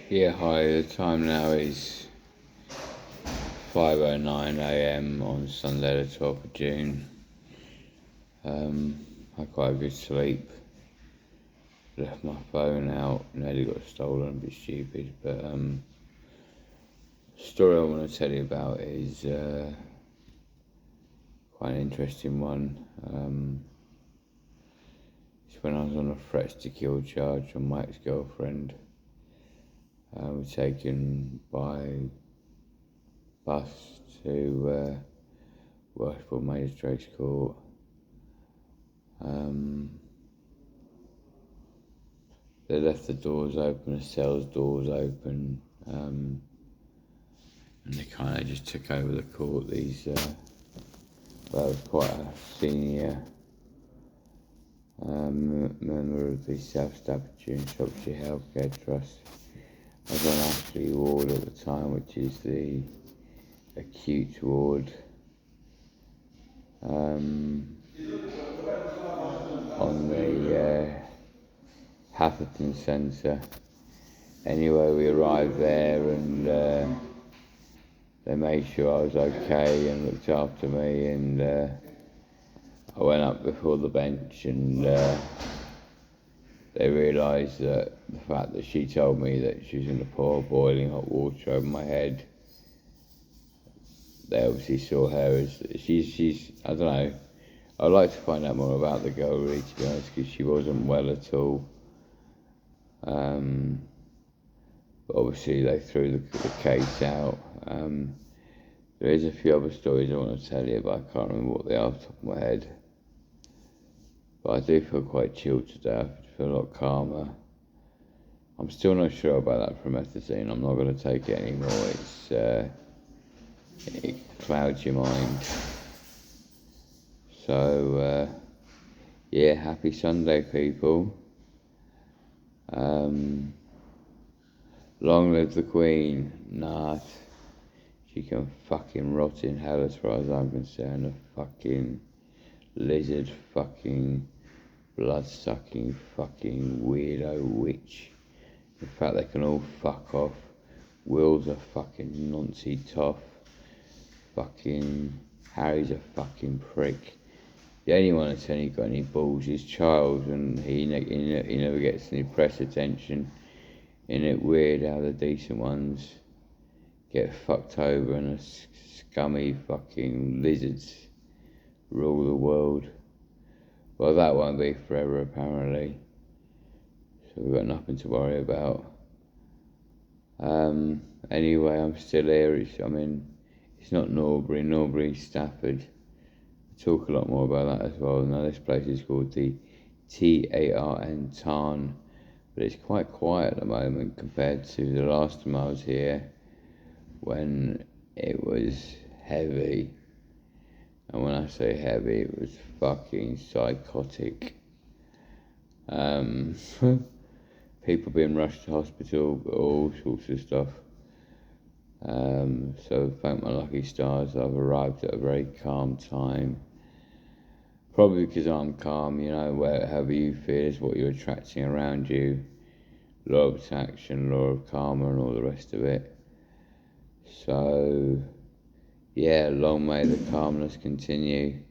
Yeah, hi, the time now is 5:09 AM on Sunday the 12th of June. I had quite a good sleep. Left my phone out, nearly got stolen, a bit stupid, but the story I want to tell you about is quite an interesting one. It's when I was on a threats to kill charge on my ex-girlfriend. We were taken by bus to Worshipful Magistrates Court. They left the doors open, the cell's doors open, and they kind of just took over the court. These, well, quite a senior member of the South Staffordshire and Shropshire Healthcare Trust. I was on Ashley ward at the time, which is the acute ward. On the Hatherton Centre. Anyway, we arrived there and they made sure I was okay and looked after me, and I went up before the bench, and they realised that the fact that she told me that she was going to pour boiling hot water over my head, they obviously saw her as she's I don't know. I'd like to find out more about the girl, really, to be honest, because she wasn't well at all. But obviously they threw the case out. There is a few other stories I want to tell you, but I can't remember what they are off the top of my head. But I do feel quite chilled today. I feel a lot calmer. I'm still not sure about that promethazine. I'm not going to take it anymore. It clouds your mind. So, yeah, happy Sunday, people. Long live the Queen. Nah, she can fucking rot in hell as far as I'm concerned. A fucking lizard, fucking blood-sucking, fucking weirdo witch. In fact, they can all fuck off. Will's a fucking noncy toff. Fucking Harry's a fucking prick. The only one that's only got any balls is Charles, and he never gets any press attention. Isn't it weird how the decent ones get fucked over and the scummy fucking lizards rule the world? Well, that won't be forever, apparently. So we've got nothing to worry about. Anyway, I'm still here. It's not Norbury. Norbury's Stafford. I talk a lot more about that as well. Now, this place is called the Tarn. But it's quite quiet at the moment compared to the last time I was here, when it was heavy. And when I say heavy, it was fucking psychotic. People being rushed to hospital, all sorts of stuff. So thank my lucky stars, I've arrived at a very calm time. Probably because I'm calm, wherever you feel is what you're attracting around you. Law of attraction, law of karma, and all the rest of it. So, yeah, long may the calmness continue.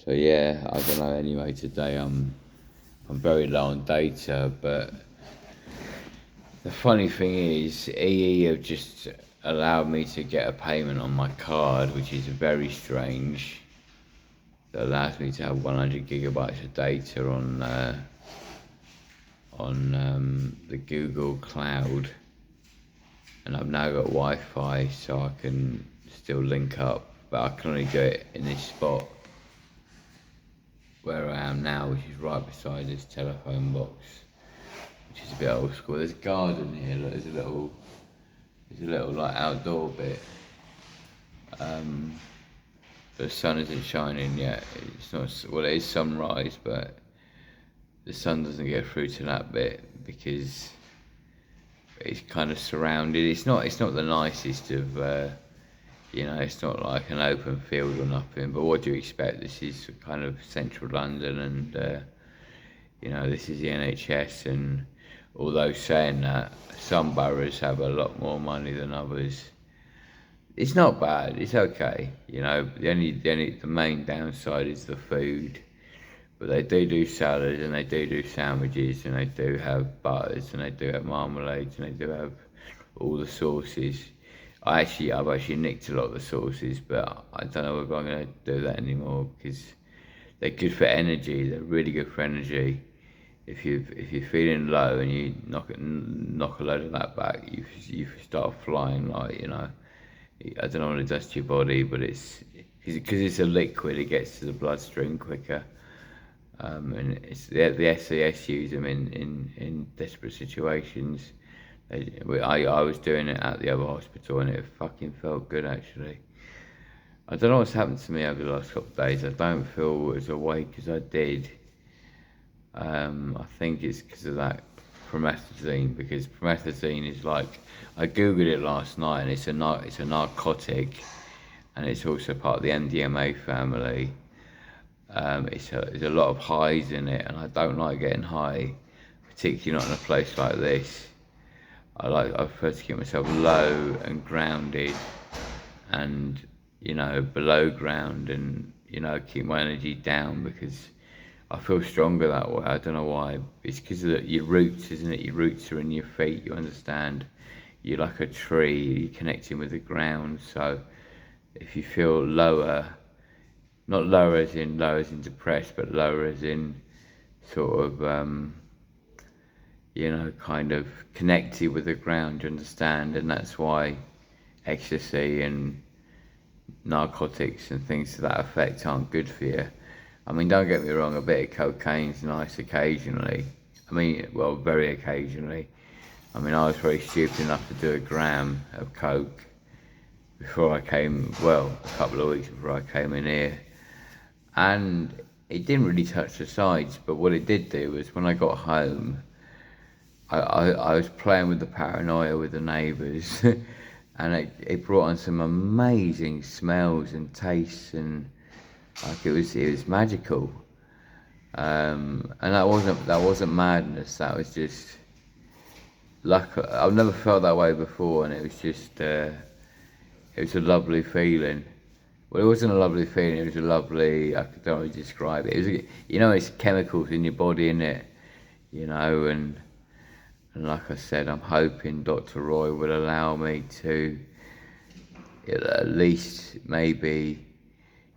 So yeah, I don't know. Anyway, today I'm very low on data, but the funny thing is, EE have just allowed me to get a payment on my card, which is very strange. That allows me to have 100 gigabytes of data on the Google Cloud, and I've now got Wi-Fi, so I can still link up, but I can only do it in this spot where I am now, which is right beside this telephone box, which is a bit old school. There's a garden here. Look, there's a little like outdoor bit. The sun isn't shining yet. It's not. Well, it is sunrise, but the sun doesn't get through to that bit because it's kind of surrounded. It's not the nicest of. It's not like an open field or nothing. But what do you expect? This is kind of central London, and you know, this is the NHS, and although saying that, some boroughs have a lot more money than others. It's not bad, it's okay, you know. The main downside is the food. But they do salads, and they do sandwiches, and they do have butters, and they do have marmalades, and they do have all the sauces. I've actually nicked a lot of the sauces, but I don't know if I'm going to do that anymore, because they're good for energy. They're really good for energy. If you're feeling low and you knock a load of that back, you start flying, like, you know. I don't know what it does to your body, but it's because it's a liquid. It gets to the bloodstream quicker. And it's the SAS use them in desperate situations. I was doing it at the other hospital, and it fucking felt good, actually. I don't know what's happened to me over the last couple of days. I don't feel as awake as I did. I think it's because of that promethazine, because promethazine is like, I googled it last night, and it's a narcotic, and it's also part of the MDMA family. There's a lot of highs in it, and I don't like getting high, particularly not in a place like this. I prefer to keep myself low and grounded, and, you know, below ground, and, you know, keep my energy down, because I feel stronger that way. I don't know why. It's because of your roots, isn't it? Your roots are in your feet, you understand? You're like a tree, you're connecting with the ground. So if you feel lower, not lower as in depressed, but lower as in sort of, you know, kind of connected with the ground, you understand? And that's why ecstasy and narcotics and things to that effect aren't good for you. I mean, don't get me wrong, a bit of cocaine's nice occasionally. I mean, well, very occasionally. I mean, I was very stupid enough to do a gram of coke before I came, well, a couple of weeks before I came in here. And it didn't really touch the sides, but what it did do was, when I got home, I was playing with the paranoia with the neighbours, and it brought on some amazing smells and tastes, and like it was magical. And that wasn't madness. That was just luck. I've never felt that way before, and it was just it was a lovely feeling. Well, it wasn't a lovely feeling. It was a lovely. I don't really describe it. It was, you know, it's chemicals in your body, innit? You know, and like I said, I'm hoping Dr. Roy will allow me to at least maybe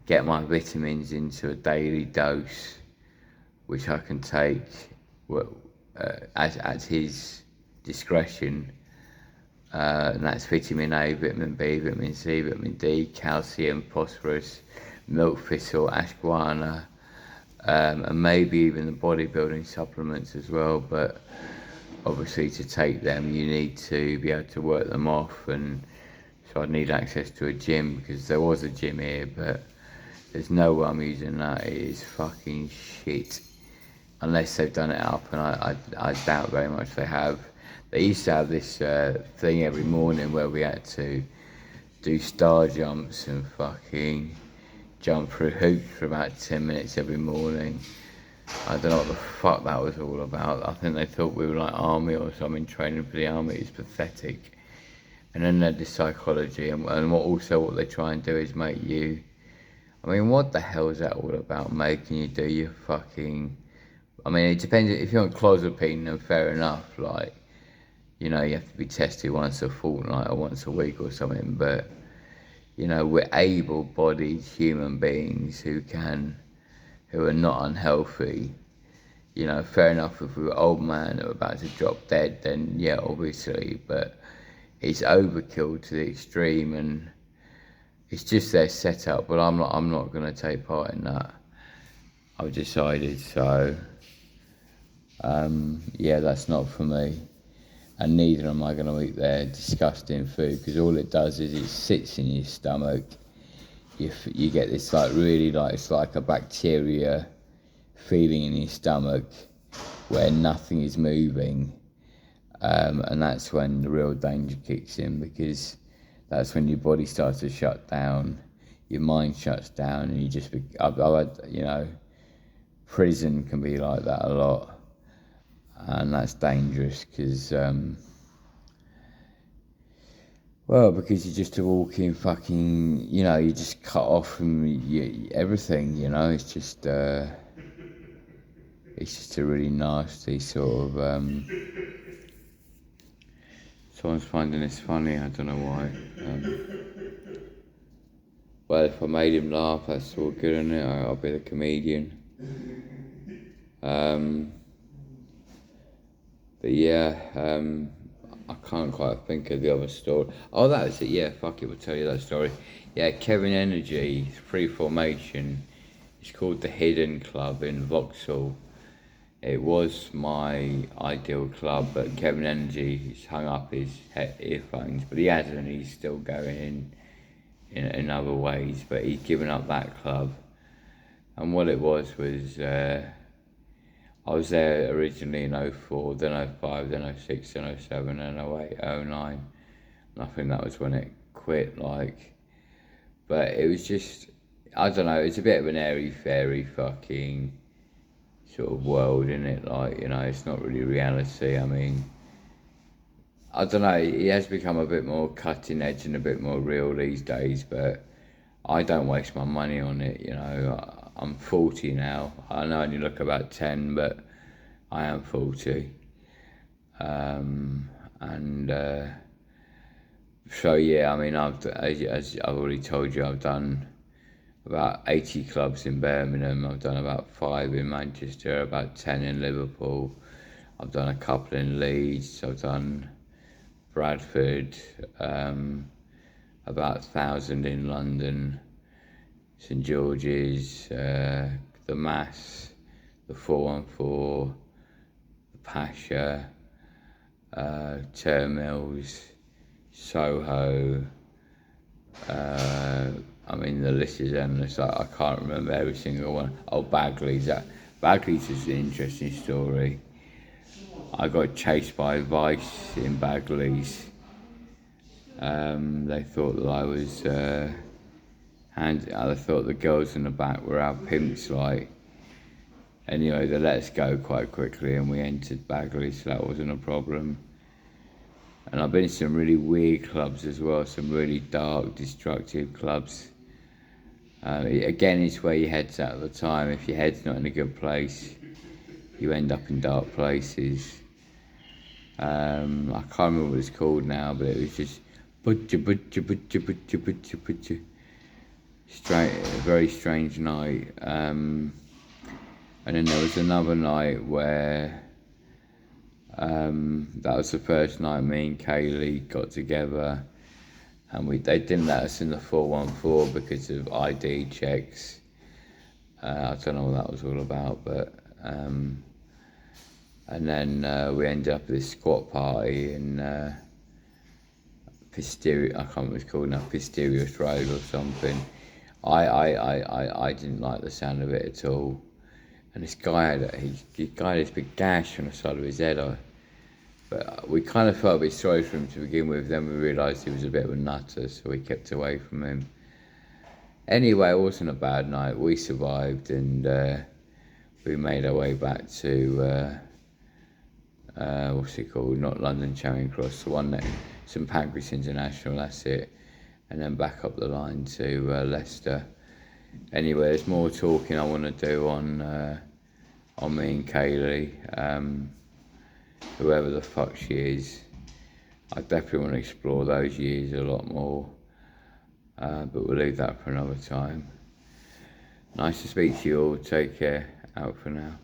get my vitamins into a daily dose, which I can take at his discretion. And that's vitamin A, vitamin B, vitamin C, vitamin D, calcium, phosphorus, milk thistle, ashwagandha, and maybe even the bodybuilding supplements as well. But obviously, to take them, you need to be able to work them off, and so I need access to a gym, because there was a gym here, but there's no way I'm using that. It is fucking shit, unless they've done it up, and I doubt very much they have. They used to have this thing every morning where we had to do star jumps and fucking jump through hoops for about 10 minutes every morning. I don't know what the fuck that was all about. I think they thought we were like army or something, training for the army. It's pathetic. And then they had this psychology, and what they try and do is make you, I mean, what the hell is that all about, making you do your fucking, I mean, it depends. If you're on clozapine, then fair enough, like, you know, you have to be tested once a fortnight or once a week or something, but, you know, we're able-bodied human beings who are not unhealthy. You know, fair enough, if we were old man that were about to drop dead, then yeah, obviously, but it's overkill to the extreme, and it's just their setup, but I'm not going to take part in that. I've decided, so, yeah, that's not for me. And neither am I going to eat their disgusting food, because all it does is it sits in your stomach. You get this like really, like, it's like a bacteria feeling in your stomach where nothing is moving, and that's when the real danger kicks in, because that's when your body starts to shut down, your mind shuts down, and you just I've had, you know, prison can be like that a lot. and that's dangerous because well, because you're just a walking fucking, you know, you just cut off from everything, you know. It's just a really nasty sort of. Someone's finding this funny. I don't know why. Well, if I made him laugh, that's all good, isn't it? I'll be the comedian. But yeah, I can't quite think of the other story. Oh, that was it. Yeah, fuck it, we'll tell you that story. Yeah, Kevin Energy, Free Formation. It's called the Hidden Club in Vauxhall. It was my ideal club, but Kevin Energy, he's hung up his earphones, but he hasn't. He's still going in other ways, but he's given up that club. And what it was I was there originally in 04, then 05, then 06, then 07, then 08, 09. And I think that was when it quit, like. But it was just, I don't know, it's a bit of an airy-fairy fucking sort of world, innit? Like, you know, it's not really reality. I mean, I don't know, it has become a bit more cutting edge and a bit more real these days, but I don't waste my money on it, you know. I'm 40 now. I know I only look about 10, but I am 40. So yeah, I mean, as I've already told you, I've done about 80 clubs in Birmingham. I've done about 5 in Manchester, about 10 in Liverpool. I've done a couple in Leeds. I've done Bradford, about 1,000 in London, St George's, the Mass, the 414, the Pasha, Termills, Soho. I mean, the list is endless. I can't remember every single one. Oh, Bagley's. Bagley's is an interesting story. I got chased by Vice in Bagley's. They thought that I was, they thought the girls in the back were our pimps, like. Anyway, they let us go quite quickly and we entered Bagley's, so that wasn't a problem. And I've been in some really weird clubs as well, some really dark, destructive clubs. Again, it's where your head's at the time. If your head's not in a good place, you end up in dark places. I can't remember what it's called now, but it was just butcher. A very strange night. And then there was another night where that was the first night me and Kaylee got together, and they didn't let us in the 414 because of ID checks. I don't know what that was all about, but and then we ended up at this squat party in Pisterius, I can't remember what it's called now, Pisterius Road or something. I didn't like the sound of it at all. And this guy had this big gash on the side of his head. But we kind of felt a bit sorry for him to begin with. Then we realised he was a bit of a nutter, so we kept away from him. Anyway, it wasn't a bad night. We survived, and we made our way back to what's it called? Not London Charing Cross, the one that St Pancras International. That's it. And then back up the line to Leicester. Anyway, there's more talking I want to do on me and Kaylee. Whoever the fuck she is, I definitely want to explore those years a lot more, but we'll leave that for another time. Nice to speak to you all. Take care. Out for now.